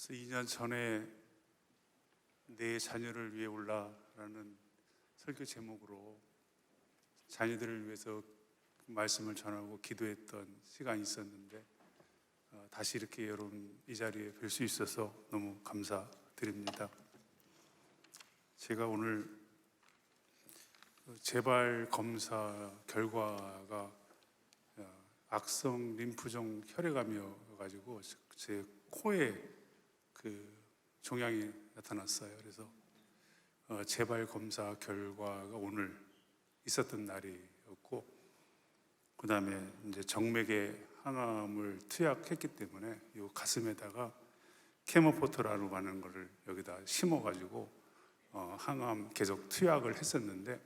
그래서 2년 전에 내 자녀를 위해 올라라는 설교 제목으로 자녀들을 위해서 말씀을 전하고 기도했던 시간이 있었는데 다시 이렇게 여러분 이 자리에 뵐 수 있어서 너무 감사드립니다. 제가 오늘 재발 검사 결과가 악성 림프종 혈액암이어가지고 제 코에 그 종양이 나타났어요. 그래서 재발 검사 결과가 오늘 있었던 날이었고, 그 다음에 이제 정맥에 항암을 투약했기 때문에 이 가슴에다가 케모포트라고 하는 거를 여기다 심어가지고 항암 계속 투약을 했었는데,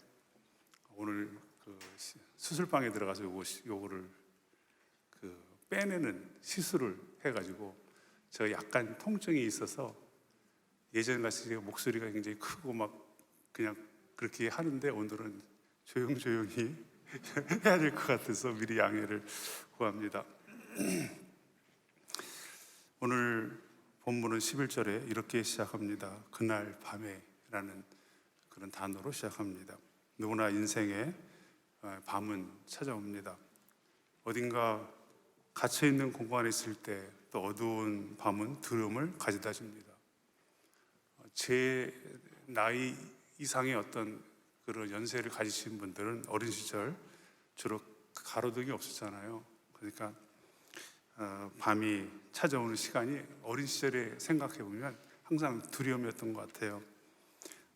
오늘 그 수술방에 들어가서 요거를 빼내는 시술을 해가지고 제가 약간 통증이 있어서 예전같이 제가 목소리가 굉장히 크고 막 그냥 그렇게 하는데 오늘은 조용히 해야 될 것 같아서 미리 양해를 구합니다. 오늘 본문은 11절에 이렇게 시작합니다. 그날 밤에 라는 그런 단어로 시작합니다. 누구나 인생에 밤은 찾아옵니다. 어딘가 갇혀있는 공간에 있을 때 또 어두운 밤은 두려움을 가져다 줍니다. 제 나이 이상의 어떤 그런 연세를 가지신 분들은 어린 시절 주로 가로등이 없었잖아요. 그러니까 밤이 찾아오는 시간이 어린 시절에 생각해 보면 항상 두려움이었던 것 같아요.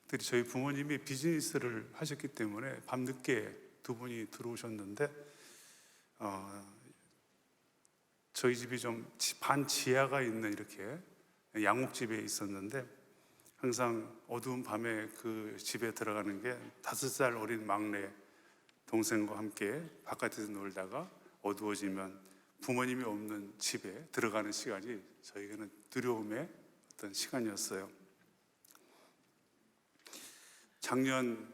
특히 저희 부모님이 비즈니스를 하셨기 때문에 밤늦게 두 분이 들어오셨는데 저희 집이 좀 반지하가 있는 이렇게 양옥집에 있었는데 항상 어두운 밤에 그 집에 들어가는 게 5살 어린 막내 동생과 함께 바깥에서 놀다가 어두워지면 부모님이 없는 집에 들어가는 시간이 저에게는 두려움의 어떤 시간이었어요. 작년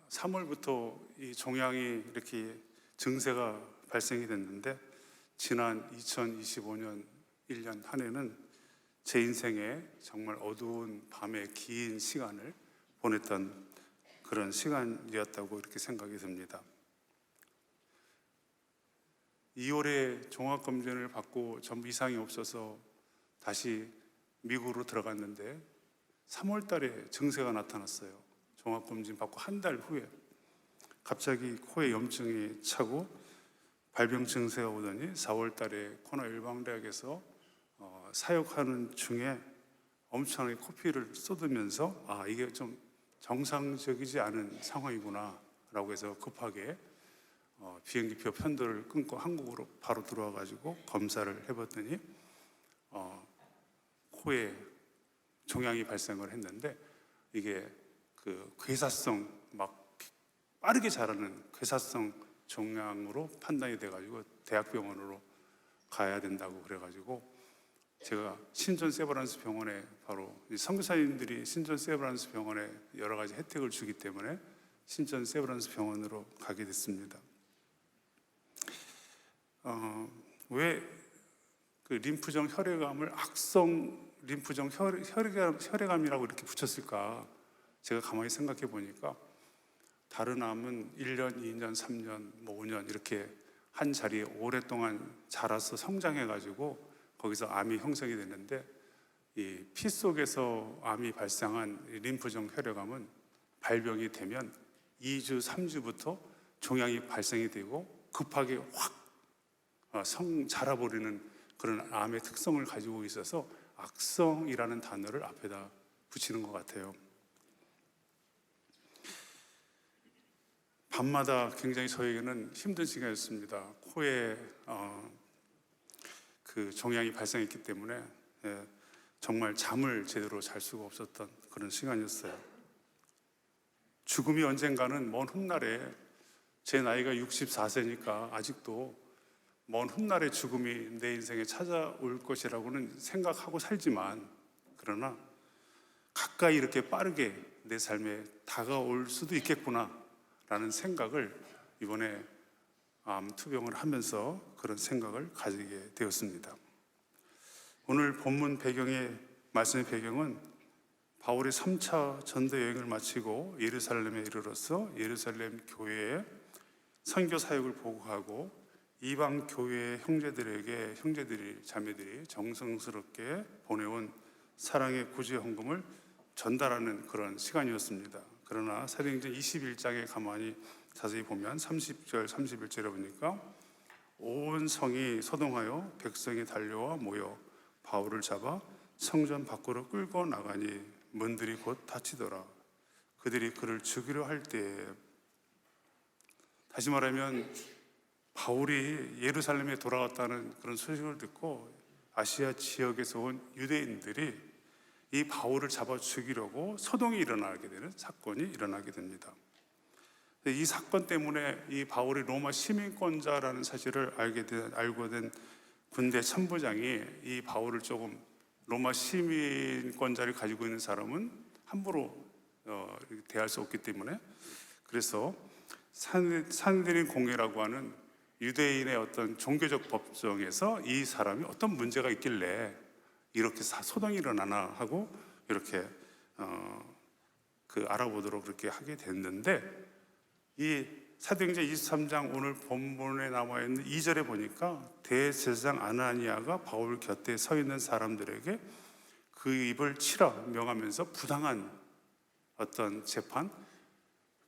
3월부터 이 종양이 이렇게 증세가 발생이 됐는데, 지난 2025년 1년 한 해는 제 인생에 정말 어두운 밤의 긴 시간을 보냈던 그런 시간이었다고 이렇게 생각이 듭니다. 2월에 종합검진을 받고 전부 이상이 없어서 다시 미국으로 들어갔는데 3월 달에 증세가 나타났어요. 종합검진 받고 한 달 후에 갑자기 코에 염증이 차고 발병 증세가 오더니 4월 달에 코로나 일방대학에서 사역하는 중에 엄청나게 코피를 쏟으면서 이게 좀 정상적이지 않은 상황이구나 라고 해서 급하게 비행기표 편도를 끊고 한국으로 바로 들어와 가지고 검사를 해봤더니 코에 종양이 발생을 했는데, 이게 그 괴사성 막 빠르게 자라는 괴사성 종양으로 판단이 돼가지고 대학병원으로 가야 된다고 그래가지고 제가 신존 세브란스 병원에, 바로 선교사님들이 신존 세브란스 병원에 여러 가지 혜택을 주기 때문에 신존 세브란스 병원으로 가게 됐습니다. 왜 그 림프종 혈액암을 악성 림프종 혈액암이라고 이렇게 붙였을까? 제가 가만히 생각해 보니까 다른 암은 1년, 2년, 3년, 5년 이렇게 한 자리에 오랫동안 자라서 성장해가지고 거기서 암이 형성이 되는데, 이 피 속에서 암이 발생한 림프종 혈액암은 발병이 되면 2주, 3주부터 종양이 발생이 되고 급하게 확 자라버리는 그런 암의 특성을 가지고 있어서 악성이라는 단어를 앞에다 붙이는 것 같아요. 밤마다 굉장히 저에게는 힘든 시간이었습니다. 코에 그 종양이 발생했기 때문에 정말 잠을 제대로 잘 수가 없었던 그런 시간이었어요. 죽음이 언젠가는 먼 훗날에, 제 나이가 64세니까 아직도 먼 훗날에 죽음이 내 인생에 찾아올 것이라고는 생각하고 살지만, 그러나 가까이 이렇게 빠르게 내 삶에 다가올 수도 있겠구나 라는 생각을 이번에 암 투병을 하면서 그런 생각을 가지게 되었습니다. 오늘 본문 말씀의 배경은 바울이 3차 전도 여행을 마치고 예루살렘에 이르러서 예루살렘 교회에 선교 사역을 보고하고 이방 교회 형제들이 자매들이 정성스럽게 보내온 사랑의 구제 헌금을 전달하는 그런 시간이었습니다. 그러나 사도행전 21장에 가만히 자세히 보면 30절 31절에 보니까 온 성이 소동하여 백성이 달려와 모여 바울을 잡아 성전 밖으로 끌고 나가니 문들이 곧 닫히더라. 그들이 그를 죽이려 할 때에, 다시 말하면 바울이 예루살렘에 돌아왔다는 그런 소식을 듣고 아시아 지역에서 온 유대인들이 이 바울을 잡아 죽이려고 소동이 일어나게 되는 사건이 일어나게 됩니다. 이 사건 때문에 이 바울이 로마 시민권자라는 사실을 알고 된 군대 참부장이 이 바울을 조금, 로마 시민권자를 가지고 있는 사람은 함부로 대할 수 없기 때문에, 그래서 산헤드린 공회라고 하는 유대인의 어떤 종교적 법정에서 이 사람이 어떤 문제가 있길래 이렇게 소동이 일어나나 하고 이렇게 알아보도록 그렇게 하게 됐는데, 이 사도행전 23장 오늘 본문에 나와 있는 2절에 보니까 대제사장 아나니아가 바울 곁에 서 있는 사람들에게 그 입을 치라 명하면서 부당한 어떤 재판,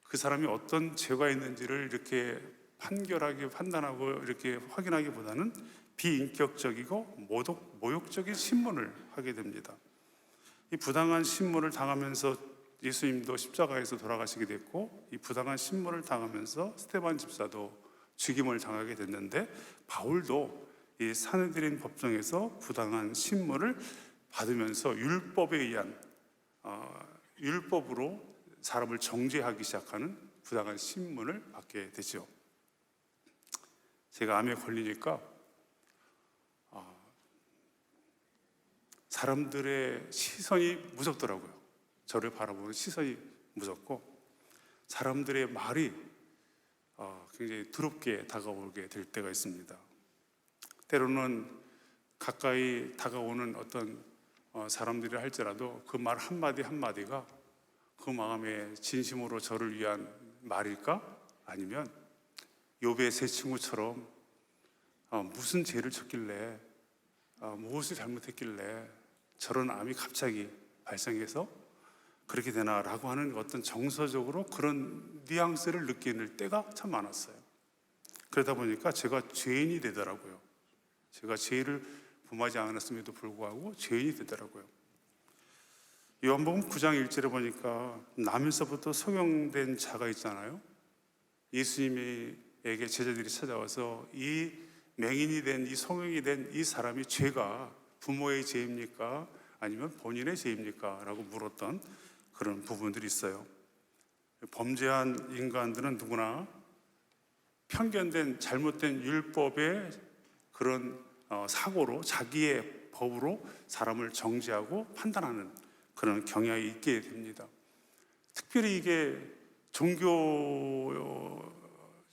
그 사람이 어떤 죄가 있는지를 이렇게 판단하고 이렇게 확인하기보다는 비인격적이고 모욕적인 신문을 하게 됩니다. 이 부당한 신문을 당하면서 예수님도 십자가에서 돌아가시게 됐고, 이 부당한 신문을 당하면서 스데반 집사도 죽임을 당하게 됐는데, 바울도 이 산헤드린 법정에서 부당한 신문을 받으면서 율법에 의한 율법으로 사람을 정죄하기 시작하는 부당한 신문을 받게 되죠. 제가 암에 걸리니까 사람들의 시선이 무섭더라고요. 저를 바라보는 시선이 무섭고 사람들의 말이 굉장히 두렵게 다가오게 될 때가 있습니다. 때로는 가까이 다가오는 어떤 사람들이 할지라도 그 말 한마디 한마디가 그 마음에 진심으로 저를 위한 말일까? 아니면 욥의 세 친구처럼 무슨 죄를 졌길래, 무엇을 잘못했길래 저런 암이 갑자기 발생해서 그렇게 되나라고 하는 어떤 정서적으로 그런 뉘앙스를 느끼는 때가 참 많았어요. 그러다 보니까 제가 죄인이 되더라고요. 제가 죄를 범하지 않았음에도 불구하고 죄인이 되더라고요. 요한복음 9장 1절에 보니까 남에서부터 소경된 자가 있잖아요. 예수님에게 제자들이 찾아와서 이 맹인이 된, 이 소경이 된 이 사람이 죄가 부모의 죄입니까? 아니면 본인의 죄입니까? 라고 물었던 그런 부분들이 있어요. 범죄한 인간들은 누구나 편견된 잘못된 율법의 그런 사고로, 자기의 법으로 사람을 정죄하고 판단하는 그런 경향이 있게 됩니다. 특별히 이게 종교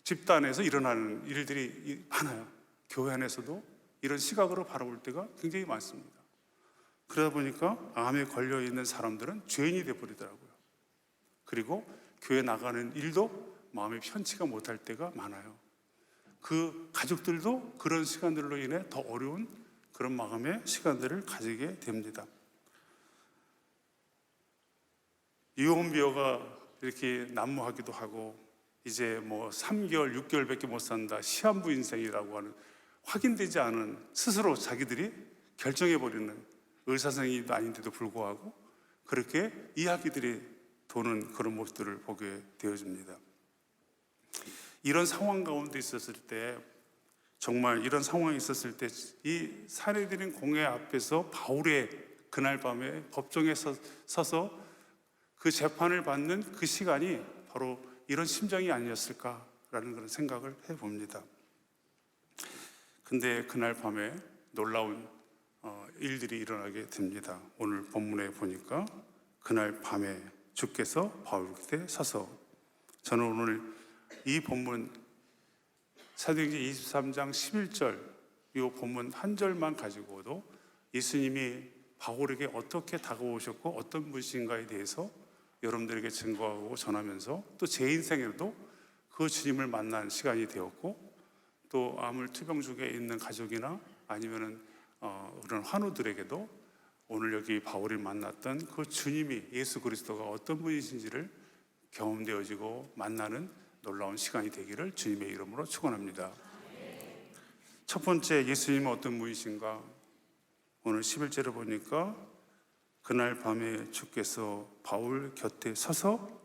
집단에서 일어나는 일들이 많아요. 교회 안에서도 이런 시각으로 바라볼 때가 굉장히 많습니다. 그러다 보니까 암에 걸려 있는 사람들은 죄인이 되어버리더라고요. 그리고 교회 나가는 일도 마음이 편치가 못할 때가 많아요. 그 가족들도 그런 시간들로 인해 더 어려운 그런 마음의 시간들을 가지게 됩니다. 유언비어가 이렇게 난무하기도 하고, 이제 뭐 3개월, 6개월밖에 못 산다, 시한부 인생이라고 하는 확인되지 않은, 스스로 자기들이 결정해버리는, 의사선생님도 아닌데도 불구하고 그렇게 이야기들이 도는 그런 모습들을 보게 되어집니다. 이런 상황 가운데 있었을 때, 정말 이런 상황이 있었을 때 이 산헤드린 공회 앞에서 바울의 그날 밤에 법정에 서서 그 재판을 받는 그 시간이 바로 이런 심정이 아니었을까라는 그런 생각을 해봅니다. 근데 그날 밤에 놀라운 일들이 일어나게 됩니다. 오늘 본문에 보니까 그날 밤에 주께서 바울 곁에 서서, 저는 오늘 이 본문 사도행전 23장 11절 이 본문 한 절만 가지고도 예수님이 바울에게 어떻게 다가오셨고 어떤 분이신가에 대해서 여러분들에게 증거하고 전하면서 또 제 인생에도 그 주님을 만난 시간이 되었고, 또 암을 투병중에 있는 가족이나 아니면은 그런 환우들에게도 오늘 여기 바울이 만났던 그 주님이, 예수 그리스도가 어떤 분이신지를 경험되어지고 만나는 놀라운 시간이 되기를 주님의 이름으로 축원합니다. 첫 번째, 예수님은 어떤 분이신가? 오늘 11절을 보니까 그날 밤에 주께서 바울 곁에 서서,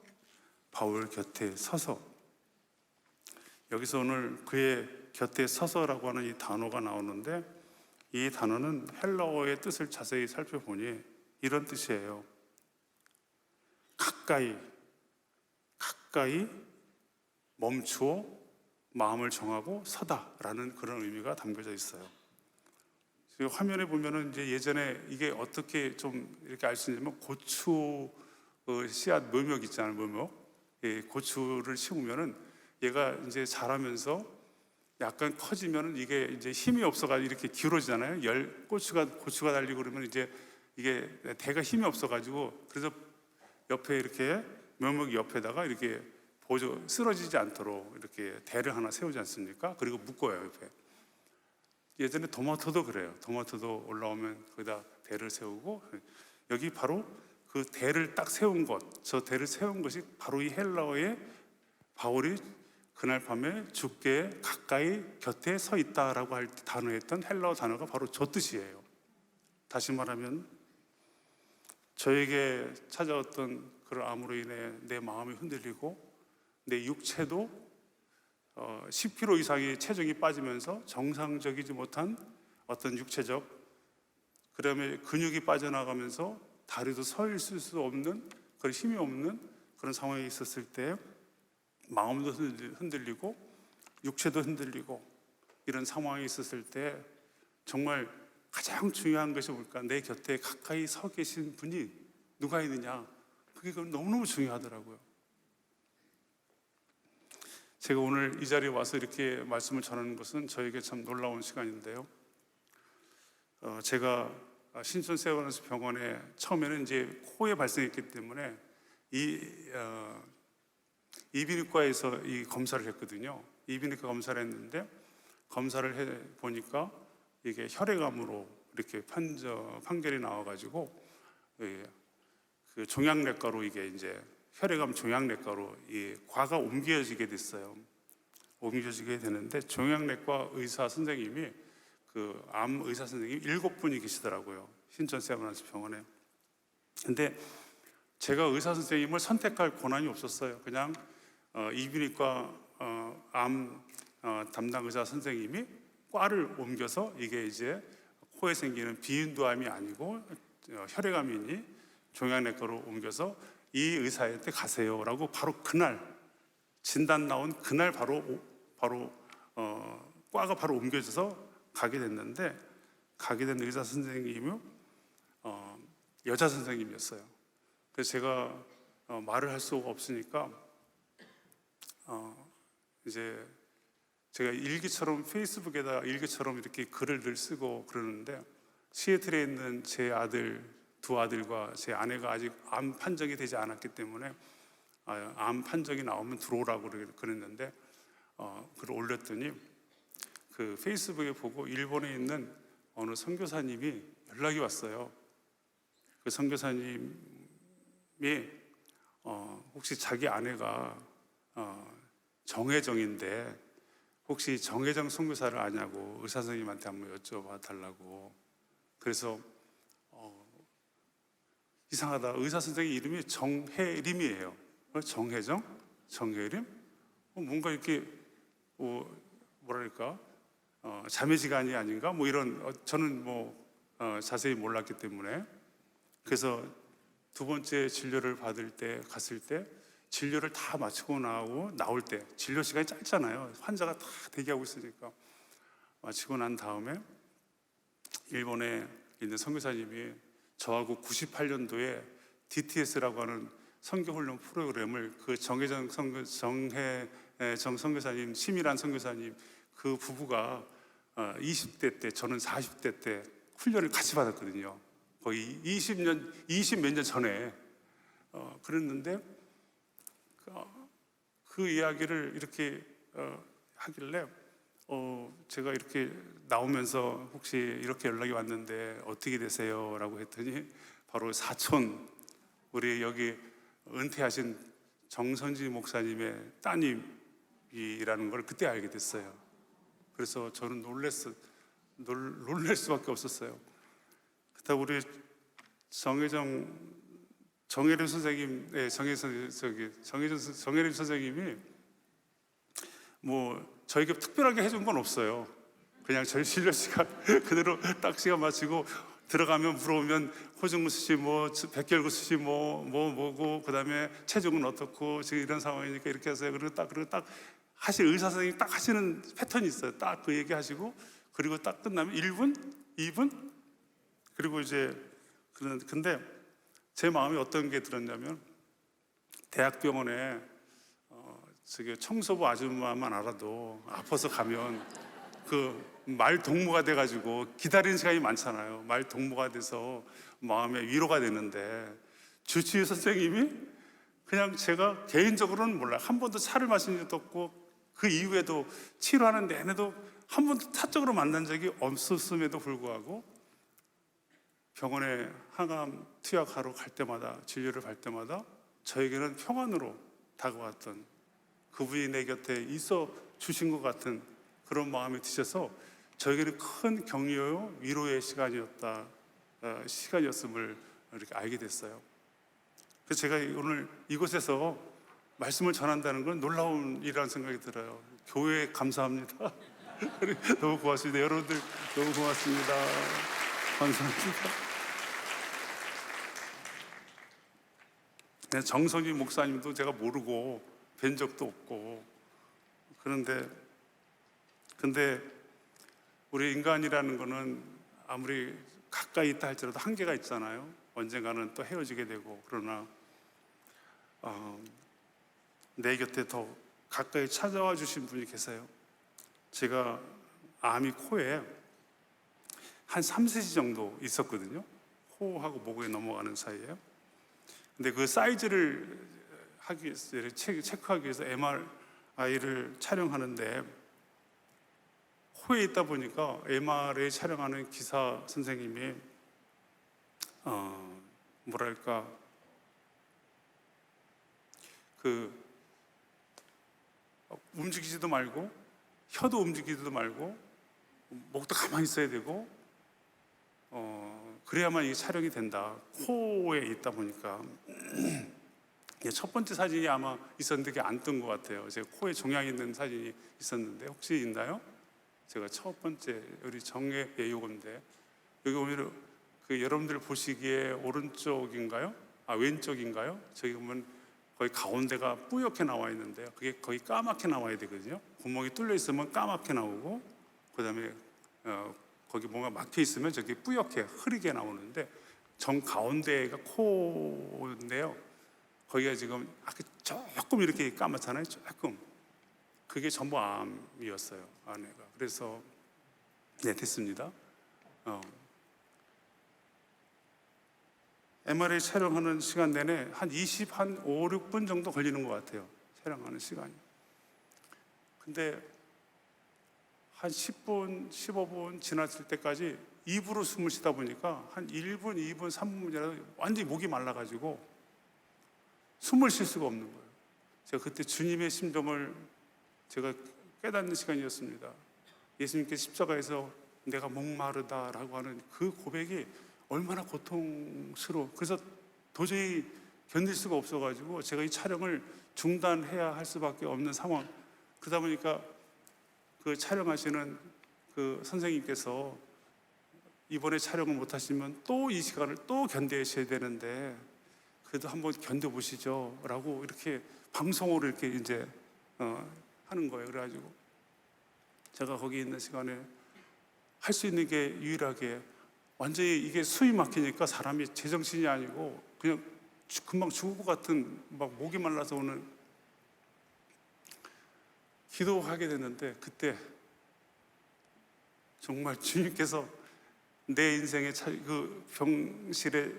여기서 오늘 그의 곁에 서서라고 하는 이 단어가 나오는데, 이 단어는 헬라어의 뜻을 자세히 살펴보니 이런 뜻이에요. 가까이 멈추어 마음을 정하고 서다라는 그런 의미가 담겨져 있어요. 지금 화면에 보면은 이제 예전에 이게 어떻게 좀 이렇게 알 수 있냐면, 고추 씨앗 묘목 있잖아요, 묘목. 예, 고추를 심으면은 얘가 이제 자라면서 약간 커지면은 이게 이제 힘이 없어가지고 이렇게 기울어지잖아요. 고추가 달리고 그러면 이제 이게 대가 힘이 없어가지고, 그래서 옆에 이렇게 묘목 옆에다가 이렇게 쓰러지지 않도록 이렇게 대를 하나 세우지 않습니까? 그리고 묶어요, 옆에. 예전에 토마토도 그래요. 토마토도 올라오면 거기다 대를 세우고, 여기 바로 그 대를 딱 세운 것, 저 대를 세운 것이 바로 이 헬라어의 바울이 그날 밤에 주께 가까이 곁에 서 있다라고 할 때 단어했던 헬라어 단어가 바로 저 뜻이에요. 다시 말하면 저에게 찾아왔던 그런 암으로 인해 내 마음이 흔들리고 내 육체도 10kg 이상의 체중이 빠지면서 정상적이지 못한 어떤 육체적, 그다음에 근육이 빠져나가면서 다리도 서 있을 수 없는 그런 힘이 없는 그런 상황에 있었을 때 마음도 흔들리고 육체도 흔들리고 이런 상황에 있었을 때 정말 가장 중요한 것이 뭘까? 내 곁에 가까이 서 계신 분이 누가 있느냐? 그게 너무너무 중요하더라고요. 제가 오늘 이 자리에 와서 이렇게 말씀을 전하는 것은 저에게 참 놀라운 시간인데요. 제가 신촌 세브란스 병원에 처음에는 이제 코에 발생했기 때문에 이비인후과에서 이 검사를 했거든요. 이비인후과 검사를 했는데, 검사를 해 보니까 이게 혈액암으로 이렇게 판결이 나와가지고, 그 종양내과로, 이게 이제 혈액암 종양내과로 이 과가 옮겨지게 됐어요. 옮겨지게 되는데 종양내과 의사 선생님이, 그 암 의사 선생님이 7분이 계시더라고요, 신촌 세브란스 병원에. 근데 제가 의사 선생님을 선택할 권한이 없었어요. 그냥 이비인후과 암 담당 의사 선생님이 과를 옮겨서, 이게 이제 코에 생기는 비인두암이 아니고 혈액암이니 종양내과로 옮겨서 이 의사한테 가세요라고 바로 그날 진단 나온 그날 바로 과가 바로 옮겨져서 가게 됐는데, 가게 된 의사 선생님이 여자 선생님이었어요. 그래서 제가 말을 할 수가 없으니까 이제 제가 페이스북에다 일기처럼 이렇게 글을 늘 쓰고 그러는데, 시애틀에 있는 제 두 아들과 제 아내가 아직 암 판정이 되지 않았기 때문에 암 판정이 나오면 들어오라고 그랬는데, 글을 올렸더니 그 페이스북에 보고 일본에 있는 어느 선교사님이 연락이 왔어요. 그 선교사님이 혹시 자기 아내가 정혜정인데 혹시 정혜정 선교사를 아냐고 의사 선생님한테 한번 여쭤봐 달라고. 그래서 이상하다, 의사 선생님 이름이 정혜림이에요. 정혜정? 정혜림? 뭔가 이렇게 뭐랄까 자매지간이 아닌가? 뭐 이런, 저는 자세히 몰랐기 때문에. 그래서 두 번째 진료를 갔을 때 진료를 다 마치고 나올 때, 진료 시간이 짧잖아요. 환자가 다 대기하고 있으니까. 마치고 난 다음에 일본에 있는 선교사님이 저하고 98년도에 DTS라고 하는 선교훈련 프로그램을, 그 정혜정 선교사님, 심일한 선교사님 그 부부가 20대 때, 저는 40대 때 훈련을 같이 받았거든요. 거의 20 몇 년 전에. 그랬는데 그 이야기를 이렇게 하길래 제가 이렇게 나오면서 혹시 이렇게 연락이 왔는데 어떻게 되세요? 라고 했더니 바로 사촌, 우리 여기 은퇴하신 정선지 목사님의 따님이라는 걸 그때 알게 됐어요. 그래서 저는 놀랄 수밖에 없었어요. 그렇다고 우리 정혜림 선생님, 정혜림 선생님이 뭐 저에게 특별하게 해준 건 없어요. 그냥 저희 신료 시간 그대로 딱 시간 마치고 들어가면 물어보면 호중구 씨 뭐 백결구 씨 뭐고 그다음에 체중은 어떻고 지금 이런 상황이니까 이렇게 하세요. 그리고 딱 하실 의사 선생님이 딱 하시는 패턴이 있어요. 딱 그 얘기 하시고 그리고 딱 끝나면 1분, 2분 그리고 이제 근데 제 마음이 어떤 게 들었냐면 대학병원에 저기 청소부 아줌마만 알아도 아파서 가면 그 말 동무가 돼가지고 기다리는 시간이 많잖아요. 말 동무가 돼서 마음의 위로가 되는데 주치의 선생님이 그냥 제가 개인적으로는 몰라요. 한 번도 차를 마신 적도 없고 그 이후에도 치료하는 내내도 한 번도 사적으로 만난 적이 없었음에도 불구하고 병원에 항암 투약하러 갈 때마다 진료를 받을 때마다 저에게는 평안으로 다가왔던 그분이 내 곁에 있어 주신 것 같은 그런 마음이 드셔서 저에게는 큰 격려요 위로의 시간이었음을 이렇게 알게 됐어요. 그래서 제가 오늘 이곳에서 말씀을 전한다는 건 놀라운 일이라는 생각이 들어요. 교회에 감사합니다. 너무 고맙습니다. 여러분들 너무 고맙습니다. 감사합니다. 정선희 목사님도 제가 모르고 뵌 적도 없고 근데 우리 인간이라는 거는 아무리 가까이 있다 할지라도 한계가 있잖아요. 언젠가는 또 헤어지게 되고 그러나 내 곁에 더 가까이 찾아와 주신 분이 계세요. 제가 암이 코에 한 3cm 정도 있었거든요. 코하고 목에 넘어가는 사이에. 근데 그 사이즈를 체크하기 위해서 MRI를 촬영하는데 코에 있다 보니까 MRI 촬영하는 기사 선생님이 움직이지도 말고 혀도 움직이지도 말고 목도 가만히 있어야 되고 그래야만 이 촬영이 된다. 코에 있다 보니까 첫 번째 사진이 아마 있었는데 그게 안 뜬 것 같아요. 제가 코에 종양이 있는 사진이 있었는데 혹시 있나요? 제가 첫 번째 우리 정의 요건데 여기 오면 여러분들 보시기에 오른쪽인가요? 왼쪽인가요? 저기 보면 거의 가운데가 뿌옇게 나와 있는데요. 그게 거의 까맣게 나와야 되거든요. 구멍이 뚫려 있으면 까맣게 나오고 그 다음에 거기 뭔가 막혀 있으면 저기 뿌옇게 흐리게 나오는데 정 가운데가 코인데요. 거기가 지금 조금 이렇게 까맣잖아요. 조금 그게 전부 암이었어요. 아내가. 그래서 네, 됐습니다. MRI 촬영하는 시간 내내 한 5, 6분 정도 걸리는 것 같아요. 촬영하는 시간이. 근데 한 10분, 15분 지났을 때까지 입으로 숨을 쉬다 보니까 한 1분, 2분, 3분 지나서 완전히 목이 말라가지고 숨을 쉴 수가 없는 거예요. 제가 그때 주님의 심정을 제가 깨닫는 시간이었습니다. 예수님께 십자가에서 내가 목마르다라고 하는 그 고백이 얼마나 고통스러워. 그래서 도저히 견딜 수가 없어가지고 제가 이 촬영을 중단해야 할 수밖에 없는 상황. 그러다 보니까 그 촬영하시는 그 선생님께서 이번에 촬영을 못 하시면 또 이 시간을 또 견뎌하셔야 되는데 그래도 한번 견뎌보시죠 라고 이렇게 방송으로 이렇게 이제 하는 거예요. 그래가지고 제가 거기 있는 시간에 할 수 있는 게 유일하게 완전히 이게 숨이 막히니까 사람이 제정신이 아니고 그냥 금방 죽을 것 같은 막 목이 말라서 오는 기도하게 됐는데 그때 정말 주님께서 내 인생의 그 병실에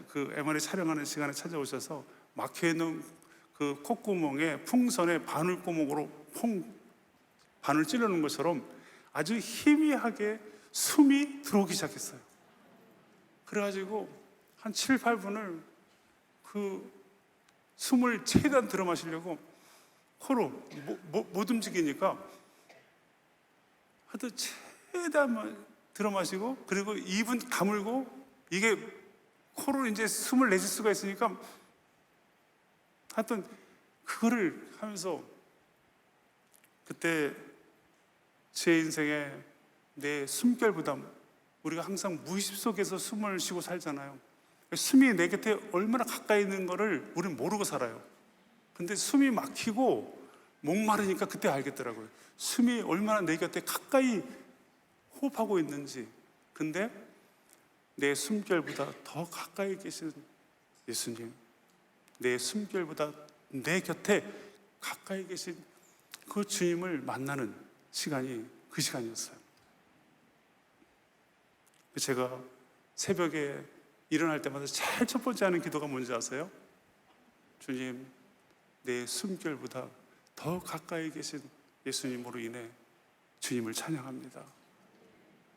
그 MRI 촬영하는 시간에 찾아오셔서 막혀있는 그 콧구멍에 풍선에 바늘구멍으로 바늘 찌르는 것처럼 아주 희미하게 숨이 들어오기 시작했어요. 그래가지고 한 7, 8분을 그 숨을 최대한 들어 마시려고 코로 못 움직이니까 하여튼 최대한 들어 마시고, 그리고 입은 다물고, 이게 코로 이제 숨을 내쉴 수가 있으니까 하여튼 그거를 하면서 그때 제 인생에 내 숨결 부담, 우리가 항상 무의식 속에서 숨을 쉬고 살잖아요. 숨이 내 곁에 얼마나 가까이 있는 거를 우리는 모르고 살아요. 근데 숨이 막히고 목마르니까 그때 알겠더라고요. 숨이 얼마나 내 곁에 가까이 호흡하고 있는지. 근데 내 숨결보다 더 가까이 계신 예수님, 내 숨결보다 내 곁에 가까이 계신 그 주님을 만나는 시간이 그 시간이었어요. 제가 새벽에 일어날 때마다 제일 첫 번째 하는 기도가 뭔지 아세요? 주님, 내 숨결보다 더 가까이 계신 예수님으로 인해 주님을 찬양합니다.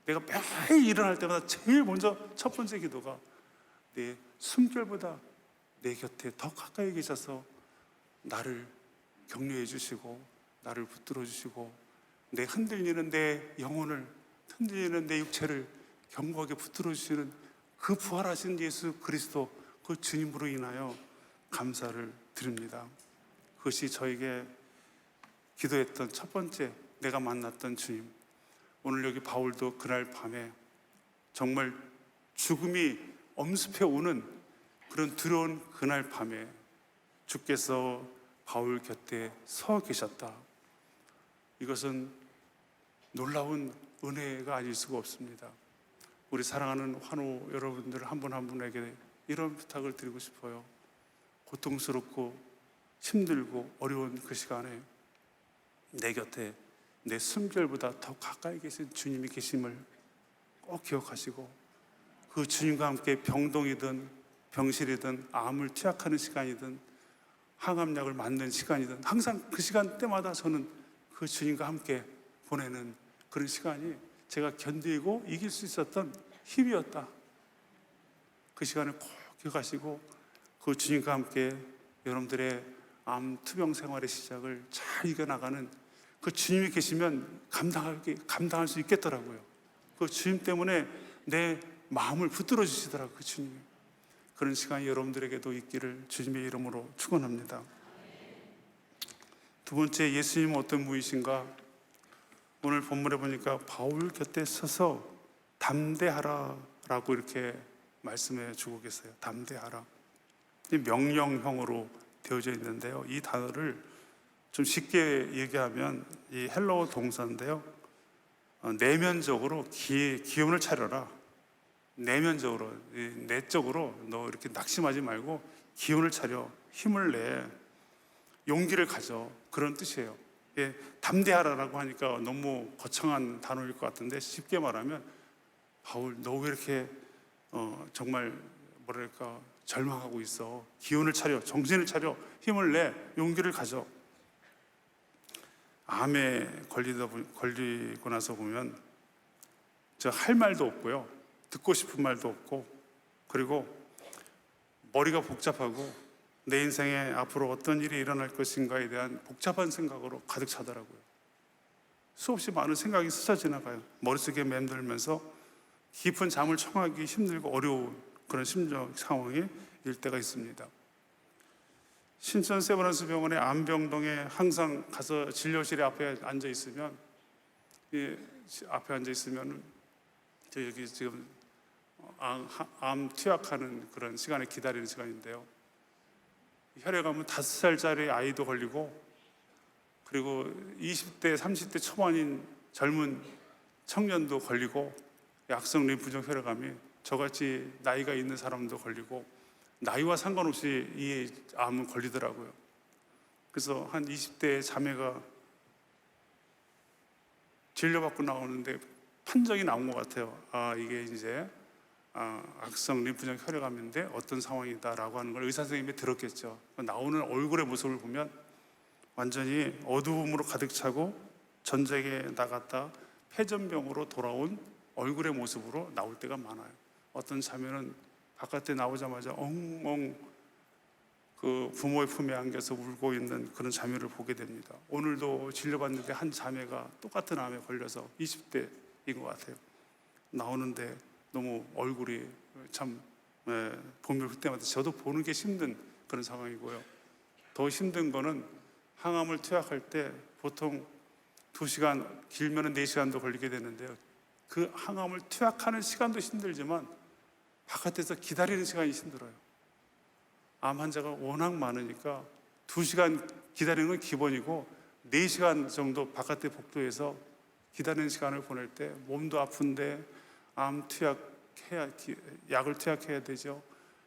내가 매일 일어날 때마다 제일 먼저 첫 번째 기도가 내 숨결보다 내 곁에 더 가까이 계셔서 나를 격려해 주시고, 나를 붙들어 주시고, 내 흔들리는 내 영혼을, 흔들리는 내 육체를 견고하게 붙들어 주시는 그 부활하신 예수 그리스도, 그 주님으로 인하여 감사를 드립니다. 그것이 저에게 기도했던 첫 번째, 내가 만났던 주님. 오늘 여기 바울도 그날 밤에 정말 죽음이 엄습해 오는 그런 두려운 그날 밤에 주께서 바울 곁에 서 계셨다. 이것은 놀라운 은혜가 아닐 수가 없습니다. 우리 사랑하는 환우 여러분들 한 분 한 분에게 이런 부탁을 드리고 싶어요. 고통스럽고 힘들고 어려운 그 시간에 내 곁에 내 숨결보다 더 가까이 계신 주님이 계심을 꼭 기억하시고, 그 주님과 함께 병동이든 병실이든 암을 투약하는 시간이든 항암약을 맞는 시간이든 항상 그 시간대마다 저는 그 주님과 함께 보내는 그런 시간이 제가 견디고 이길 수 있었던 힘이었다. 그 시간을 꼭 기억하시고 그 주님과 함께 여러분들의 암 투병 생활의 시작을 잘 이겨나가는 그 주님이 계시면 감당할 수 있겠더라고요. 그 주님 때문에 내 마음을 붙들어 주시더라고요. 그 주님이. 그런 시간이 여러분들에게도 있기를 주님의 이름으로 축원합니다. 두 번째, 예수님은 어떤 분이신가? 오늘 본문에 보니까 바울 곁에 서서 담대하라 라고 이렇게 말씀해 주고 계세요. 담대하라. 명령형으로 되어져 있는데요, 이 단어를 좀 쉽게 얘기하면 이 헬라어 동사인데요, 내면적으로 기운을 차려라. 내면적으로, 내적으로 너 이렇게 낙심하지 말고 기운을 차려, 힘을 내, 용기를 가져, 그런 뜻이에요. 예, 담대하라라고 하니까 너무 거창한 단어일 것 같은데, 쉽게 말하면 바울, 너 왜 이렇게 정말 뭐랄까 절망하고 있어? 기운을 차려, 정신을 차려, 힘을 내, 용기를 가져. 암에 걸리고 나서 보면 저 할 말도 없고요, 듣고 싶은 말도 없고, 그리고 머리가 복잡하고 내 인생에 앞으로 어떤 일이 일어날 것인가에 대한 복잡한 생각으로 가득 차더라고요. 수없이 많은 생각이 스쳐 지나가요. 머릿속에 맴돌면서 깊은 잠을 청하기 힘들고 어려운 그런 심정 상황에 일 때가 있습니다. 신천 세브란스 병원의 암병동에 항상 가서 진료실에 앞에 앉아 있으면, 저 여기 지금 암 투약하는 그런 시간에 기다리는 시간인데요, 혈액암은 5살짜리 아이도 걸리고, 그리고 20대, 30대 초반인 젊은 청년도 걸리고, 약성 림프종 혈액암이 저같이 나이가 있는 사람도 걸리고, 나이와 상관없이 이 암은 걸리더라고요. 그래서 한 20대 자매가 진료받고 나오는데 판정이 나온 것 같아요. 이게 이제 악성 림프종 혈액암인데 어떤 상황이다라고 하는 걸 의사 선생님이 들었겠죠. 나오는 얼굴의 모습을 보면 완전히 어두움으로 가득 차고 전쟁에 나갔다 폐전병으로 돌아온 얼굴의 모습으로 나올 때가 많아요. 어떤 자매는 바깥에 나오자마자 엉엉 그 부모의 품에 안겨서 울고 있는 그런 자매를 보게 됩니다. 오늘도 진료받는데 한 자매가 똑같은 암에 걸려서 20대인 것 같아요. 나오는데 너무 얼굴이 참 보면 그때마다 저도 보는 게 힘든 그런 상황이고요. 더 힘든 거는 항암을 투약할 때 보통 2시간, 길면 4시간도 걸리게 되는데요. 그 항암을 투약하는 시간도 힘들지만 바깥에서 기다리는 시간이 힘들어요. 암 환자가 워낙 많으니까 2시간 기다리는 건 기본이고 4시간 정도 바깥에 복도에서 기다리는 시간을 보낼 때 몸도 아픈데 암 투약해야, 약을 투약해야 되죠.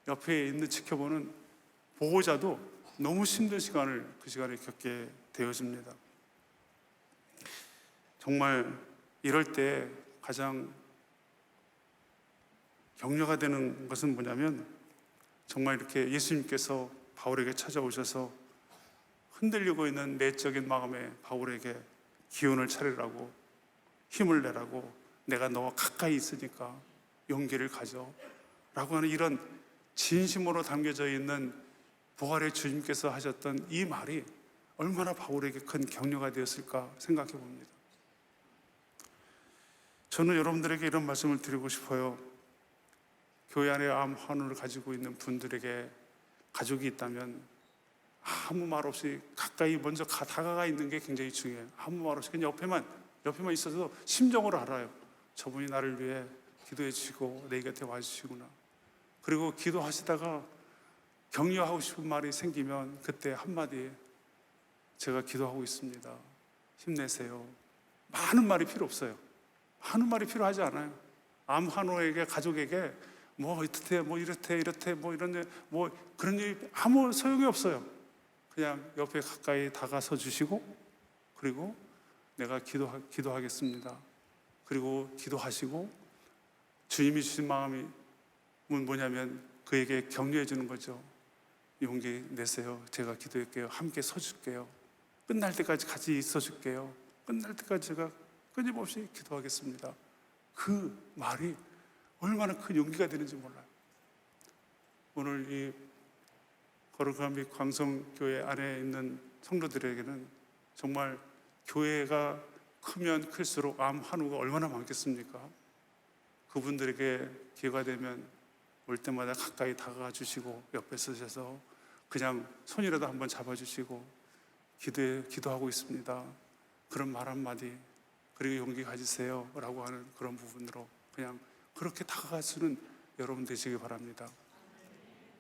옆에 있는 지켜보는 보호자도 너무 힘든 시간을 그 시간에 겪게 되어집니다. 정말 이럴 때 가장 격려가 되는 것은 뭐냐면 정말 이렇게 예수님께서 바울에게 찾아오셔서 흔들리고 있는 내적인 마음에 바울에게 기운을 차리라고, 힘을 내라고, 내가 너와 가까이 있으니까 용기를 가져 라고 하는 이런 진심으로 담겨져 있는 부활의 주님께서 하셨던 이 말이 얼마나 바울에게 큰 격려가 되었을까 생각해 봅니다. 저는 여러분들에게 이런 말씀을 드리고 싶어요. 교회 안에 암 환우를 가지고 있는 분들에게 가족이 있다면 아무 말 없이 가까이 먼저 다가가 있는 게 굉장히 중요해요. 아무 말 없이 그냥 옆에만 있어도 심정으로 알아요. 저분이 나를 위해 기도해 주시고 내 곁에 와주시구나. 그리고 기도하시다가 격려하고 싶은 말이 생기면 그때 한마디, 제가 기도하고 있습니다, 힘내세요. 많은 말이 필요 없어요. 많은 말이 필요하지 않아요. 암 환우에게, 가족에게 뭐 이렇대, 뭐 이렇대, 뭐 이런, 뭐 그런 일이 아무 소용이 없어요. 그냥 옆에 가까이 다가서 주시고, 그리고 내가 기도하겠습니다. 그리고 기도하시고, 주님이 주신 마음이 뭐냐면 그에게 격려해 주는 거죠. 용기 내세요. 제가 기도할게요. 함께 서줄게요. 끝날 때까지 같이 있어줄게요. 끝날 때까지 제가 끊임없이 기도하겠습니다. 그 말이 얼마나 큰 용기가 되는지 몰라요. 오늘 이 거룩한 및 광성교회 안에 있는 성도들에게는 정말 교회가 크면 클수록 암 환우가 얼마나 많겠습니까? 그분들에게 기회가 되면 올 때마다 가까이 다가가 주시고 옆에 서셔서 그냥 손이라도 한번 잡아주시고 기도하고 있습니다, 그런 말 한마디, 그리고 용기 가지세요 라고 하는 그런 부분으로 그냥 그렇게 다가갈 수는 여러분 되시기 바랍니다.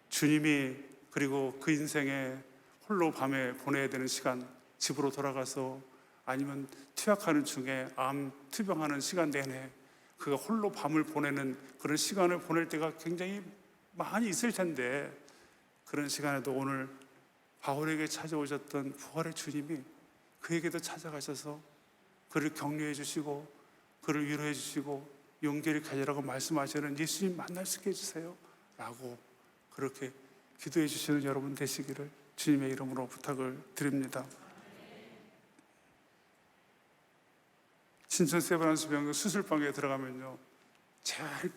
주님이 그리고 그 인생에 홀로 밤에 보내야 되는 시간, 집으로 돌아가서 아니면 투약하는 중에 암 투병하는 시간 내내 그가 홀로 밤을 보내는 그런 시간을 보낼 때가 굉장히 많이 있을 텐데, 그런 시간에도 오늘 바울에게 찾아오셨던 부활의 주님이 그에게도 찾아가셔서 그를 격려해 주시고 그를 위로해 주시고 용기를 가지라고 말씀하시는 예수님 만날 수 있게 해주세요 라고 그렇게 기도해 주시는 여러분 되시기를 주님의 이름으로 부탁을 드립니다. 신천 세브란스병원 수술방에 들어가면요, 제일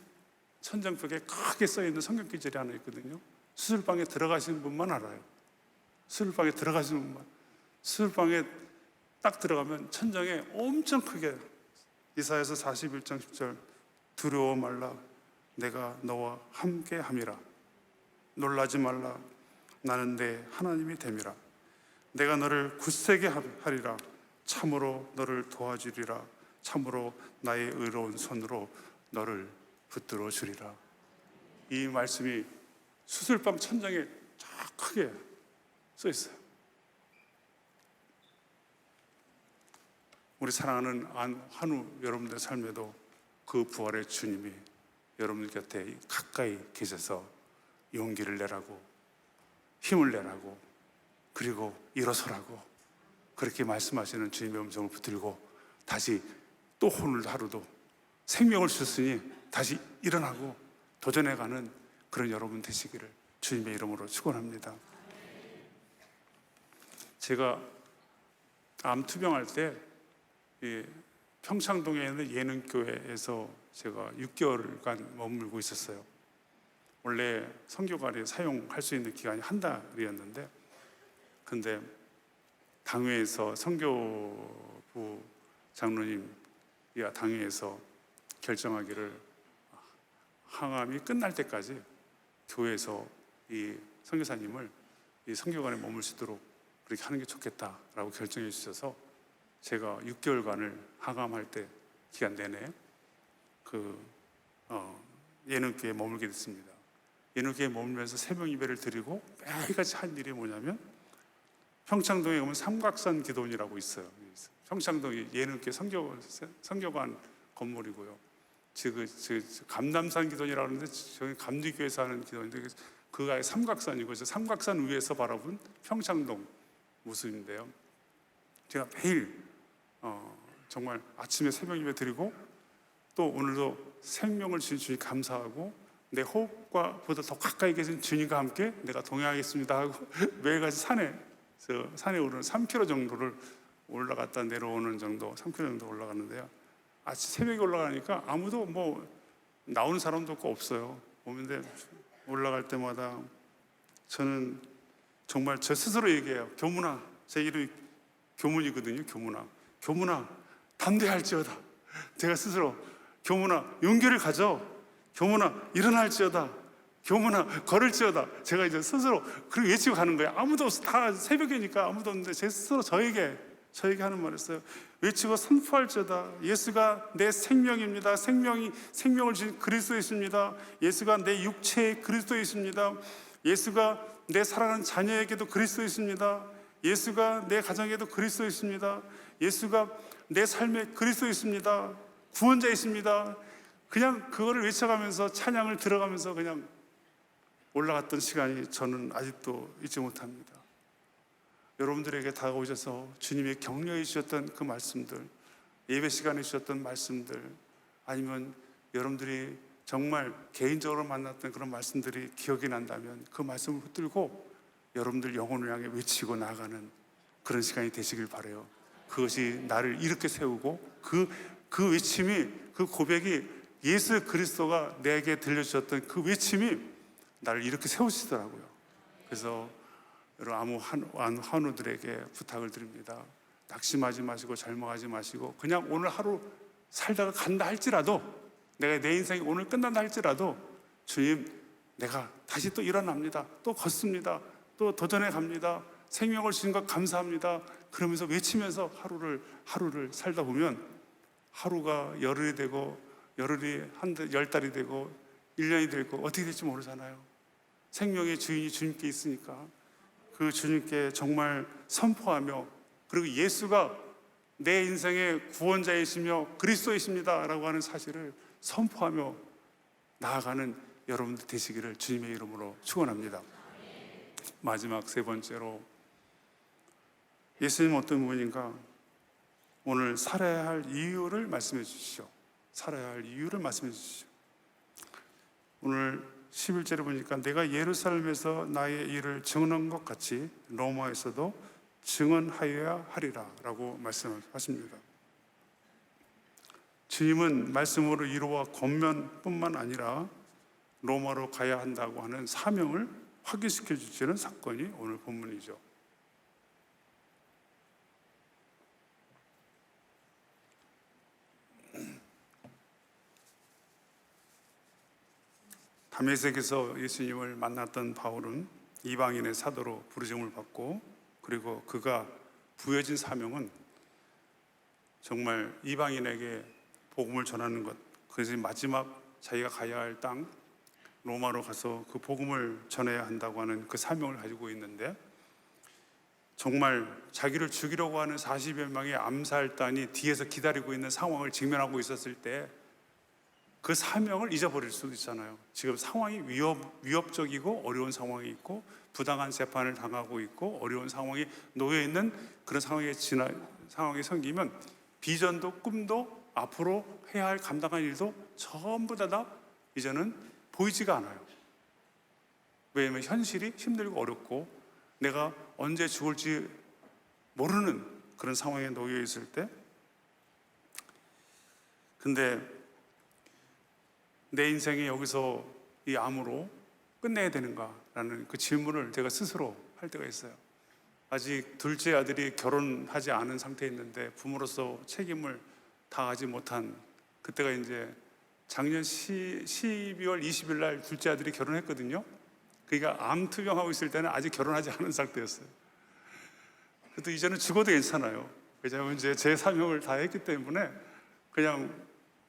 천장벽에 크게 써있는 성경 구절이 하나 있거든요. 수술방에 들어가시는 분만 알아요. 수술방에 들어가시는 분만. 수술방에 딱 들어가면 천장에 엄청 크게 이사야서 41장 10절, 두려워 말라, 내가 너와 함께 함이라. 놀라지 말라, 나는 내 하나님이 됨이라. 내가 너를 굳세게 하리라. 참으로 너를 도와주리라. 참으로 나의 의로운 손으로 너를 붙들어 주리라. 이 말씀이 수술방 천장에 쫙 크게 써 있어요. 우리 사랑하는 한우 여러분들 삶에도 그 부활의 주님이 여러분들 곁에 가까이 계셔서 용기를 내라고, 힘을 내라고, 그리고 일어서라고 그렇게 말씀하시는 주님의 음성을 붙들고 다시 또 오늘 하루도 생명을 주셨으니 다시 일어나고 도전해가는 그런 여러분 되시기를 주님의 이름으로 축원합니다. 제가 암 투병할 때 평창동에 있는 예능교회에서 제가 6개월간 머물고 있었어요. 원래 선교관이 사용할 수 있는 기간이 한 달이었는데, 근데 당회에서 선교부 장로님이야 당회에서 결정하기를 항암이 끝날 때까지 교회에서 이 선교사님을 이 선교관에 머물 수 있도록 그렇게 하는 게 좋겠다라고 결정해 주셔서 제가 6개월간을 항암할 때 기간 내내 예능교회에 머물게 됐습니다. 예능교회에 머물면서 새벽 예배를 드리고 매일같이 한 일이 뭐냐면, 평창동에 가면 삼각산 기도원이라고 있어요. 평창동이 예능교회 선교관 건물이고요. 감남산 기도원이라고 하는데 저기 감리교회에서 하는 기도원인데, 그 아예 삼각산이고 삼각산 위에서 바라본 평창동 모습인데요. 제가 매일 정말 아침에 새벽 예배 드리고, 또 오늘도 생명을 주신 주님 감사하고, 내 호흡과 보다 더 가까이 계신 주님과 함께 내가 동행하겠습니다 하고 매일같이 산에 오르는 3km 정도를 올라갔다 내려오는 정도, 3km 정도 올라갔는데요. 아침 새벽에 올라가니까 아무도 뭐 나오는 사람도 없어요. 오는데 올라갈 때마다 저는 정말 저 스스로 얘기해요. 교문아, 제 이름이 교문이거든요. 교문아 담대할지어다. 제가 스스로 교문아 용기를 가져, 교문아 일어날지어다, 교문아 걸을지어다. 제가 이제 스스로 그렇게 외치고 가는 거예요. 아무도 없어. 다 새벽이니까 아무도 없는데 제 스스로 저에게 하는 말이었어요. 외치고 선포할지어다. 예수가 내 생명입니다. 생명을 주신 그리스도이십니다. 예수가 내 육체의 그리스도이십니다. 예수가 내 사랑하는 자녀에게도 그리스도이십니다. 예수가 내 가정에도 그리스도이십니다. 예수가 내 삶에 그리스도이십니다. 구원자이십니다. 그냥 그거를 외쳐가면서 찬양을 들어가면서 그냥 올라갔던 시간이 저는 아직도 잊지 못합니다. 여러분들에게 다가오셔서 주님이 격려해 주셨던 그 말씀들, 예배 시간에 주셨던 말씀들, 아니면 여러분들이 정말 개인적으로 만났던 그런 말씀들이 기억이 난다면 그 말씀을 붙들고 여러분들 영혼을 향해 외치고 나아가는 그런 시간이 되시길 바라요. 그것이 나를 이렇게 세우고 그 외침이, 그 고백이, 예수 그리스도가 내게 들려주셨던 그 외침이 나를 이렇게 세우시더라고요. 그래서 여러분 한우들에게 부탁을 드립니다. 낙심하지 마시고 절망하지 마시고 그냥 오늘 하루 살다가 간다 할지라도, 내가 내 인생이 오늘 끝난다 할지라도, 주님 내가 다시 또 일어납니다. 또 걷습니다. 또 도전해 갑니다. 생명을 주신 것 감사합니다. 그러면서 외치면서 하루를 살다 보면 하루가 열흘이 되고, 열흘이 열 달이 되고 1년이 되고 어떻게 될지 모르잖아요. 생명의 주인이 주님께 있으니까 그 주님께 정말 선포하며, 그리고 예수가 내 인생의 구원자이시며 그리스도이십니다 라고 하는 사실을 선포하며 나아가는 여러분들 되시기를 주님의 이름으로 축원합니다. 마지막 세 번째로, 예수님 어떤 분인가? 오늘 살아야 할 이유를 말씀해 주시죠. 살아야 할 이유를 말씀해 주시죠. 오늘 11절에 보니까 내가 예루살렘에서 나의 일을 증언한 것 같이 로마에서도 증언하여야 하리라 라고 말씀하십니다. 주님은 말씀으로 이루와 권면뿐만 아니라 로마로 가야 한다고 하는 사명을 확인시켜 주시는 사건이 오늘 본문이죠. 다메섹에서 예수님을 만났던 바울은 이방인의 사도로 부르심을 받고, 그리고 그가 부여진 사명은 정말 이방인에게 복음을 전하는 것, 그래서 마지막 자기가 가야 할 땅 로마로 가서 그 복음을 전해야 한다고 하는 그 사명을 가지고 있는데, 정말 자기를 죽이려고 하는 40여 명의 암살단이 뒤에서 기다리고 있는 상황을 직면하고 있었을 때 그 사명을 잊어버릴 수도 있잖아요. 지금 상황이 위협적이고 어려운 상황이 있고, 부당한 재판을 당하고 있고 어려운 상황에 놓여 있는 그런 상황이 생기면 비전도 꿈도 앞으로 해야 할 감당할 일도 전부 다 이제는 보이지가 않아요. 왜냐하면 현실이 힘들고 어렵고 내가 언제 죽을지 모르는 그런 상황에 놓여 있을 때, 근데 내 인생이 여기서 이 암으로 끝내야 되는가라는 그 질문을 제가 스스로 할 때가 있어요. 아직 둘째 아들이 결혼하지 않은 상태에 있는데 부모로서 책임을 다하지 못한 그때가 이제 작년 12월 20일 날 둘째 아들이 결혼했거든요. 그러니까 암 투병하고 있을 때는 아직 결혼하지 않은 상태였어요. 그래도 이제는 죽어도 괜찮아요. 왜냐하면 이제 제 사명을 다 했기 때문에 그냥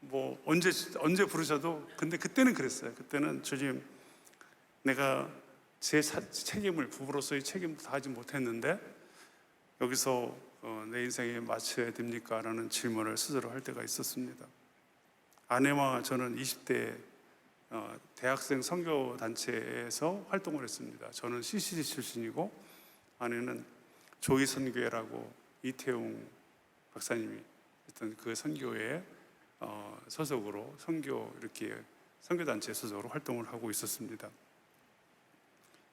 뭐 언제 부르셔도. 근데 그때는 그랬어요. 그때는 주님, 내가 제 책임을, 부부로서의 책임을 다하지 못했는데 여기서 내 인생에 마쳐야 됩니까? 라는 질문을 스스로 할 때가 있었습니다. 아내와 저는 20대 대학생 선교단체에서 활동을 했습니다. 저는 CCD 출신이고 아내는 조이선교회라고 이태용 박사님이 했던 그 선교회 소속으로 이렇게 선교단체 소속으로 활동을 하고 있었습니다.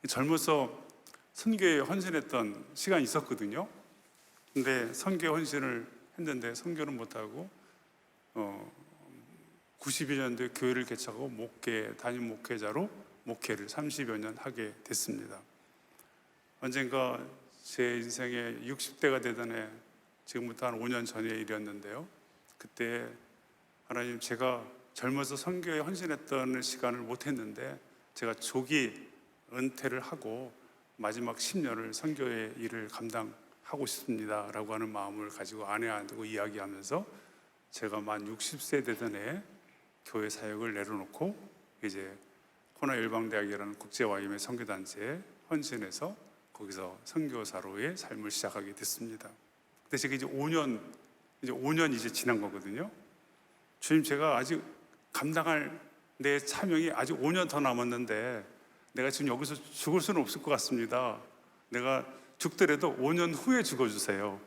젊어서 선교에 헌신했던 시간이 있었거든요. 근데 선교에 헌신을 했는데 선교는 못하고 92년도에 교회를 개척하고 담임 목회자로 목회를 30여 년 하게 됐습니다. 언젠가 제 인생의 60대가 되던 해, 지금부터 한 5년 전의 일이었는데요. 그때 하나님, 제가 젊어서 선교에 헌신했던 시간을 못했는데 제가 조기 은퇴를 하고 마지막 10년을 선교의 일을 감당하고 싶습니다 라고 하는 마음을 가지고 아내하고 이야기하면서 제가 만 60세 되던 해 교회 사역을 내려놓고 이제 코나일방대학이라는 국제와임의 선교단체에 헌신해서 거기서 선교사로의 삶을 시작하게 됐습니다. 근데 제가 이제 5년 이제 지난 거거든요. 주님, 제가 아직 감당할 내 사명이 아직 5년 더 남았는데 내가 지금 여기서 죽을 수는 없을 것 같습니다. 내가 죽더라도 5년 후에 죽어주세요.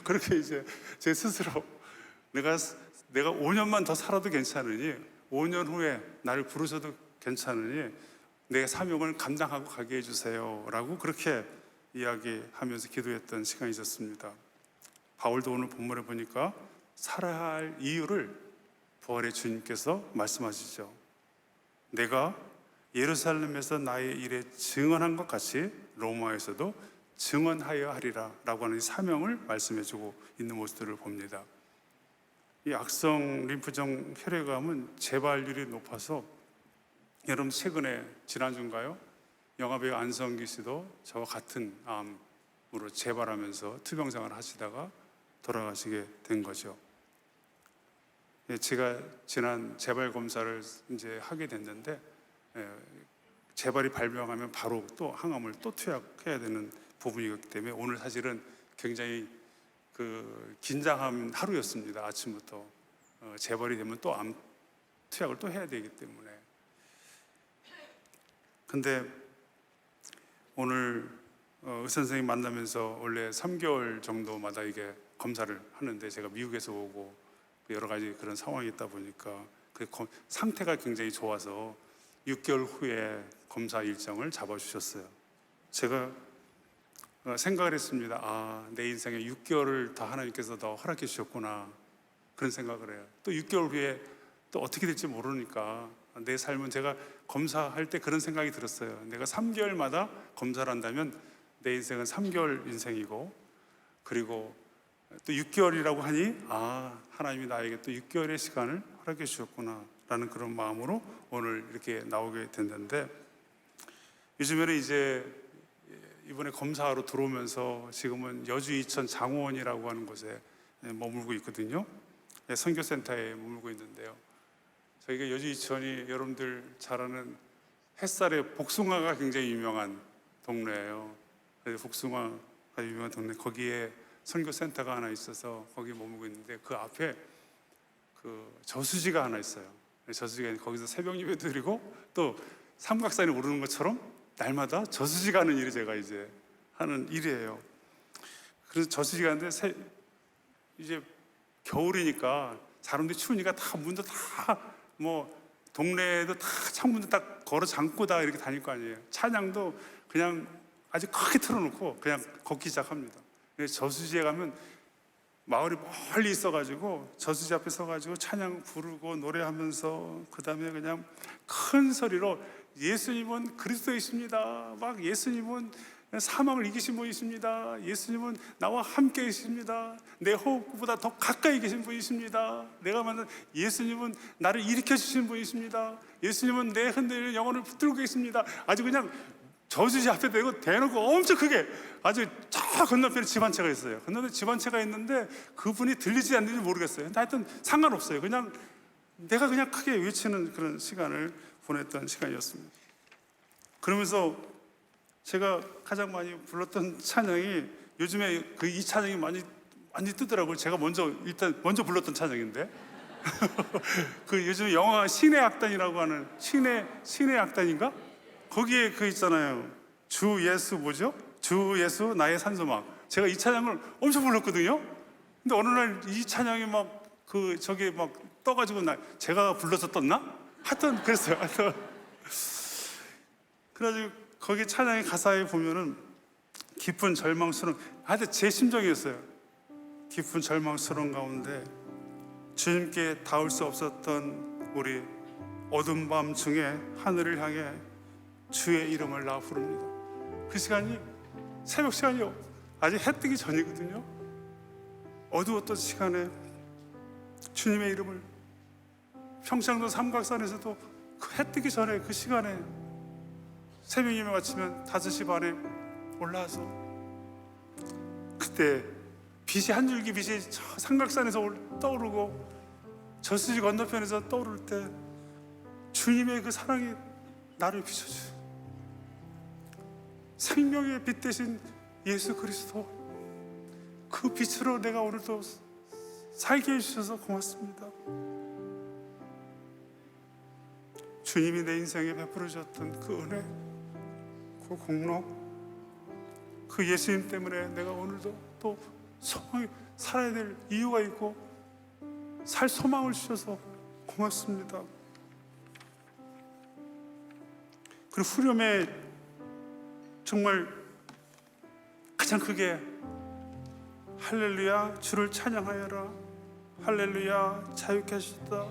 그렇게 이제 제 스스로 내가 5년만 더 살아도 괜찮으니, 5년 후에 나를 부르셔도 괜찮으니 내 사명을 감당하고 가게 해주세요 라고 그렇게 이야기하면서 기도했던 시간이 있었습니다. 바울도 오늘 본문에 보니까 살아야 할 이유를 부활의 주님께서 말씀하시죠. 내가 예루살렘에서 나의 일에 증언한 것 같이 로마에서도 증언하여 하리라 라고 하는 사명을 말씀해주고 있는 모습들을 봅니다. 이 악성 림프종 혈액암은 재발률이 높아서, 여러분 최근에 지난주인가요? 영화배우 안성기 씨도 저와 같은 암으로 재발하면서 투병생활을 하시다가 돌아가시게 된 거죠. 제가 지난 재발 검사를 이제 하게 됐는데 재발이 발병하면 바로 또 항암을 또 투약해야 되는 부분이기 때문에 오늘 사실은 굉장히 긴장한 하루였습니다. 아침부터 재발이 되면 또 암 투약을 또 해야 되기 때문에. 근데 오늘 의사 선생님 만나면서 원래 3개월 정도마다 이게 검사를 하는데 제가 미국에서 오고 여러 가지 그런 상황이 있다 보니까 그 상태가 굉장히 좋아서 6개월 후에 검사 일정을 잡아주셨어요. 제가 생각을 했습니다. 내 인생에 6개월을 더 하나님께서 더 허락해 주셨구나, 그런 생각을 해요. 또 6개월 후에 또 어떻게 될지 모르니까 내 삶은, 제가 검사할 때 그런 생각이 들었어요. 내가 3개월마다 검사를 한다면 내 인생은 3개월 인생이고, 그리고 또 6개월이라고 하니 하나님이 나에게 또 6개월의 시간을 허락해 주셨구나 라는 그런 마음으로 오늘 이렇게 나오게 됐는데, 요즘에는 이제 이번에 검사하러 들어오면서 지금은 여주 이천 장호원이라고 하는 곳에 머물고 있거든요. 선교센터에 머물고 있는데요. 저희가 여주 이천이 여러분들 잘 아는 햇살에 복숭아가 굉장히 유명한 동네예요. 복숭아가 유명한 동네, 거기에 선교센터가 하나 있어서 거기 머물고 있는데 그 앞에 저수지가 하나 있어요. 저수지가 거기서 새벽 예배 드리고 또 삼각산에 오르는 것처럼 날마다 저수지 가는 일이 제가 이제 하는 일이에요. 그래서 저수지 가는데 이제 겨울이니까 사람들이 추우니까 다 문도 다 뭐 동네에도 다 창문도 딱 걸어 잠고 다 이렇게 다닐 거 아니에요. 찬양도 그냥 아주 크게 틀어놓고 그냥 걷기 시작합니다. 저수지에 가면 마을이 멀리 있어가지고 저수지 앞에 서가지고 찬양 부르고 노래하면서 그 다음에 그냥 큰 소리로 예수님은 그리스도이십니다. 막 예수님은 사망을 이기신 분이십니다. 예수님은 나와 함께 계십니다. 내 호흡보다 더 가까이 계신 분이십니다. 내가 만난 예수님은 나를 일으켜 주신 분이십니다. 예수님은 내 흔들리는 영혼을 붙들고 계십니다. 아주 그냥 저수지 앞에 대놓고 엄청 크게, 아주 저 건너편에 집 한 채가 있어요. 건너편에 집 한 채가 있는데 그분이 들리지 않는지 모르겠어요. 근데 하여튼 상관없어요. 그냥 내가 그냥 크게 외치는 그런 시간을 보냈던 시간이었습니다. 그러면서 제가 가장 많이 불렀던 찬양이, 요즘에 이 찬양이 많이 뜨더라고요. 제가 먼저 불렀던 찬양인데 그 요즘 영화 신의 악단이라고 하는 신의 악단인가? 거기에 그 있잖아요. 주 예수 뭐죠? 주 예수 나의 산소막. 제가 이 찬양을 엄청 불렀거든요. 근데 어느 날 이 찬양이 막 저기 막 떠가지고 제가 불러서 떴나? 하여튼 그랬어요. 하여튼 그래가지고 거기 찬양의 가사에 보면은 깊은 절망스러운, 하여튼 제 심정이었어요. 깊은 절망스러운 가운데 주님께 닿을 수 없었던 우리 어두운 밤 중에 하늘을 향해 주의 이름을 나 부릅니다. 그 시간이 새벽 시간이요. 아직 해 뜨기 전이거든요. 어두웠던 시간에 주님의 이름을, 평창도 삼각산에서도 그 해 뜨기 전에 그 시간에 새벽 예배 마치면 5시 반에 올라와서 그때 빛이 한 줄기 빛이 저 삼각산에서 떠오르고 저수지 건너편에서 떠오를 때 주님의 그 사랑이 나를 비춰줘요. 생명의 빛 대신 예수 그리스도, 그 빛으로 내가 오늘도 살게 해주셔서 고맙습니다. 주님이 내 인생에 베풀어 주셨던 그 은혜, 그 공로, 그 예수님 때문에 내가 오늘도 또 소망이 살아야 될 이유가 있고 살 소망을 주셔서 고맙습니다. 그리고 후렴에 정말 가장 크게 할렐루야 주를 찬양하여라, 할렐루야 자유케 하시다,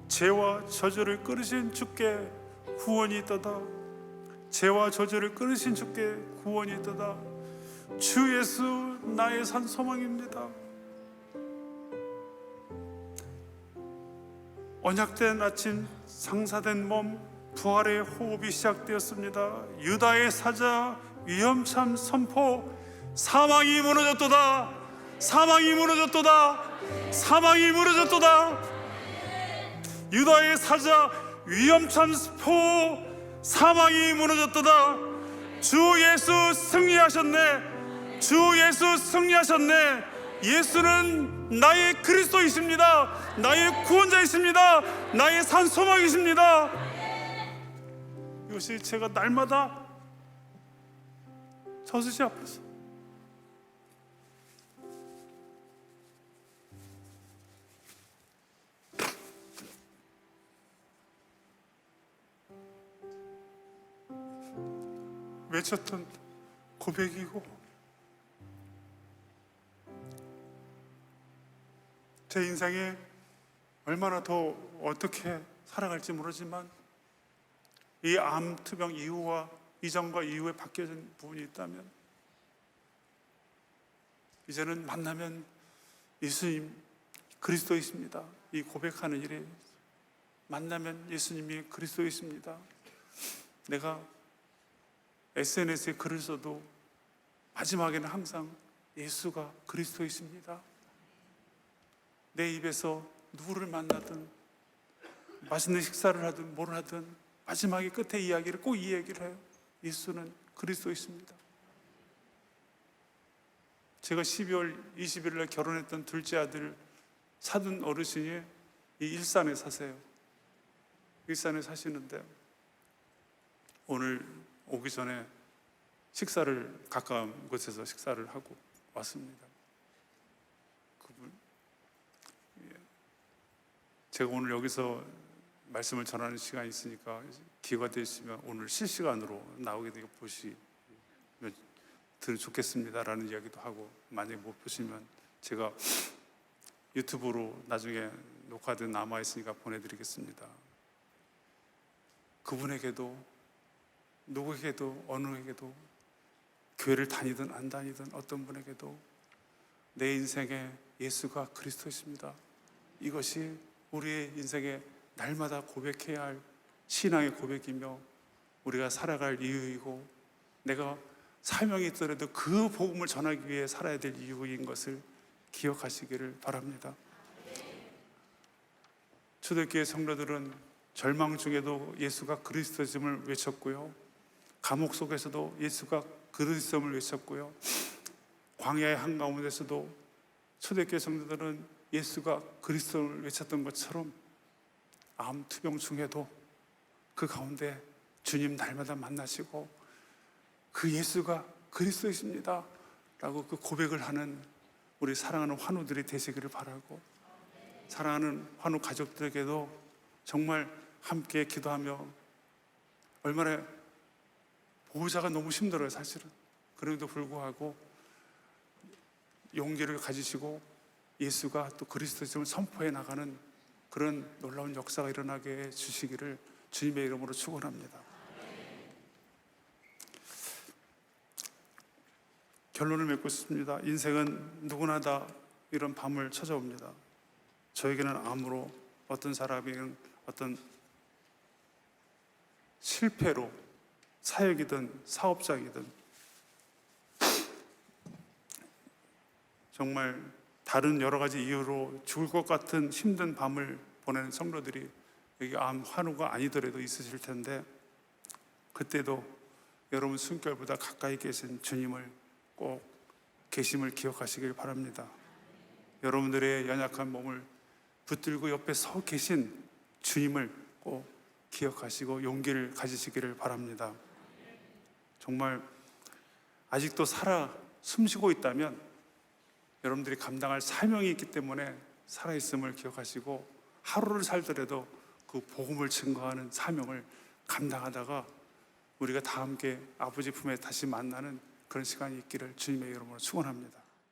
죄와 저주를 끊으신 주께 구원이 있도다, 죄와 저주를 끊으신 주께 구원이 있도다, 주 예수 나의 산 소망입니다. 언약된 아침, 상사된 몸, 부활의 호흡이 시작되었습니다. 유다의 사자 위험참 선포, 사망이 무너졌도다, 사망이 무너졌도다, 사망이 무너졌도다. 유다의 사자 위험참 선포, 사망이 무너졌도다. 주 예수 승리하셨네, 주 예수 승리하셨네. 예수는 나의 그리스도이십니다. 나의 구원자이십니다. 나의 산 소망이십니다. 이것이 제가 날마다 저수지 앞에서 외쳤던 고백이고, 제 인생에 얼마나 더 어떻게 살아갈지 모르지만 이 암투병 이후와 이전과 이후에 바뀌어진 부분이 있다면, 이제는 만나면 예수님 그리스도이십니다, 이 고백하는 일에 만나면 예수님이 그리스도이십니다. 내가 SNS에 글을 써도 마지막에는 항상 예수가 그리스도이십니다. 내 입에서 누구를 만나든 맛있는 식사를 하든 뭘 하든 마지막에 끝에 이야기를 꼭 이 얘기를 해요. 예수는 그리스도이십니다. 제가 12월 20일 날 결혼했던 둘째 아들 사돈 어르신이 이 일산에 사세요. 일산에 사시는데 오늘 오기 전에 식사를 가까운 곳에서 식사를 하고 왔습니다. 그분 제가 오늘 여기서 말씀을 전하는 시간이 있으니까 기회가 되시면 오늘 실시간으로 나오게 되게 보시면 좋겠습니다라는 이야기도 하고, 만약에 못 보시면 제가 유튜브로 나중에 녹화된 남아있으니까 보내드리겠습니다. 그분에게도, 누구에게도, 어느에게도, 교회를 다니든 안 다니든 어떤 분에게도 내 인생에 예수가 그리스도이십니다, 이것이 우리의 인생에 날마다 고백해야 할 신앙의 고백이며 우리가 살아갈 이유이고, 내가 사명이 있더라도 그 복음을 전하기 위해 살아야 될 이유인 것을 기억하시기를 바랍니다. 초대교회 성도들은 절망 중에도 예수가 그리스도임을 외쳤고요, 감옥 속에서도 예수가 그리스도임을 외쳤고요, 광야의 한가운데서도 초대교회 성도들은 예수가 그리스도를 외쳤던 것처럼 암 투병 중에도 그 가운데 주님 날마다 만나시고 그 예수가 그리스도이십니다 라고 그 고백을 하는 우리 사랑하는 환우들이 되시기를 바라고, 사랑하는 환우 가족들에게도 정말 함께 기도하며, 얼마나 보호자가 너무 힘들어요 사실은. 그럼에도 불구하고 용기를 가지시고 예수가 또 그리스도임을 선포해 나가는 그런 놀라운 역사가 일어나게 해 주시기를 주님의 이름으로 축원합니다. 결론을 맺고 싶습니다. 인생은 누구나 다 이런 밤을 찾아옵니다. 저에게는 암으로, 어떤 사람에게는 어떤 실패로, 사역이든 사업장이든 정말 다른 여러 가지 이유로 죽을 것 같은 힘든 밤을 보내는 성도들이 여기 암 환우가 아니더라도 있으실 텐데, 그때도 여러분 숨결보다 가까이 계신 주님을 꼭 계심을 기억하시길 바랍니다. 여러분들의 연약한 몸을 붙들고 옆에 서 계신 주님을 꼭 기억하시고 용기를 가지시기를 바랍니다. 정말 아직도 살아 숨쉬고 있다면 여러분들이 감당할 사명이 있기 때문에 살아있음을 기억하시고, 하루를 살더라도 그 복음을 증거하는 사명을 감당하다가 우리가 다 함께 아버지 품에 다시 만나는 그런 시간이 있기를 주님의 이름으로 축원합니다.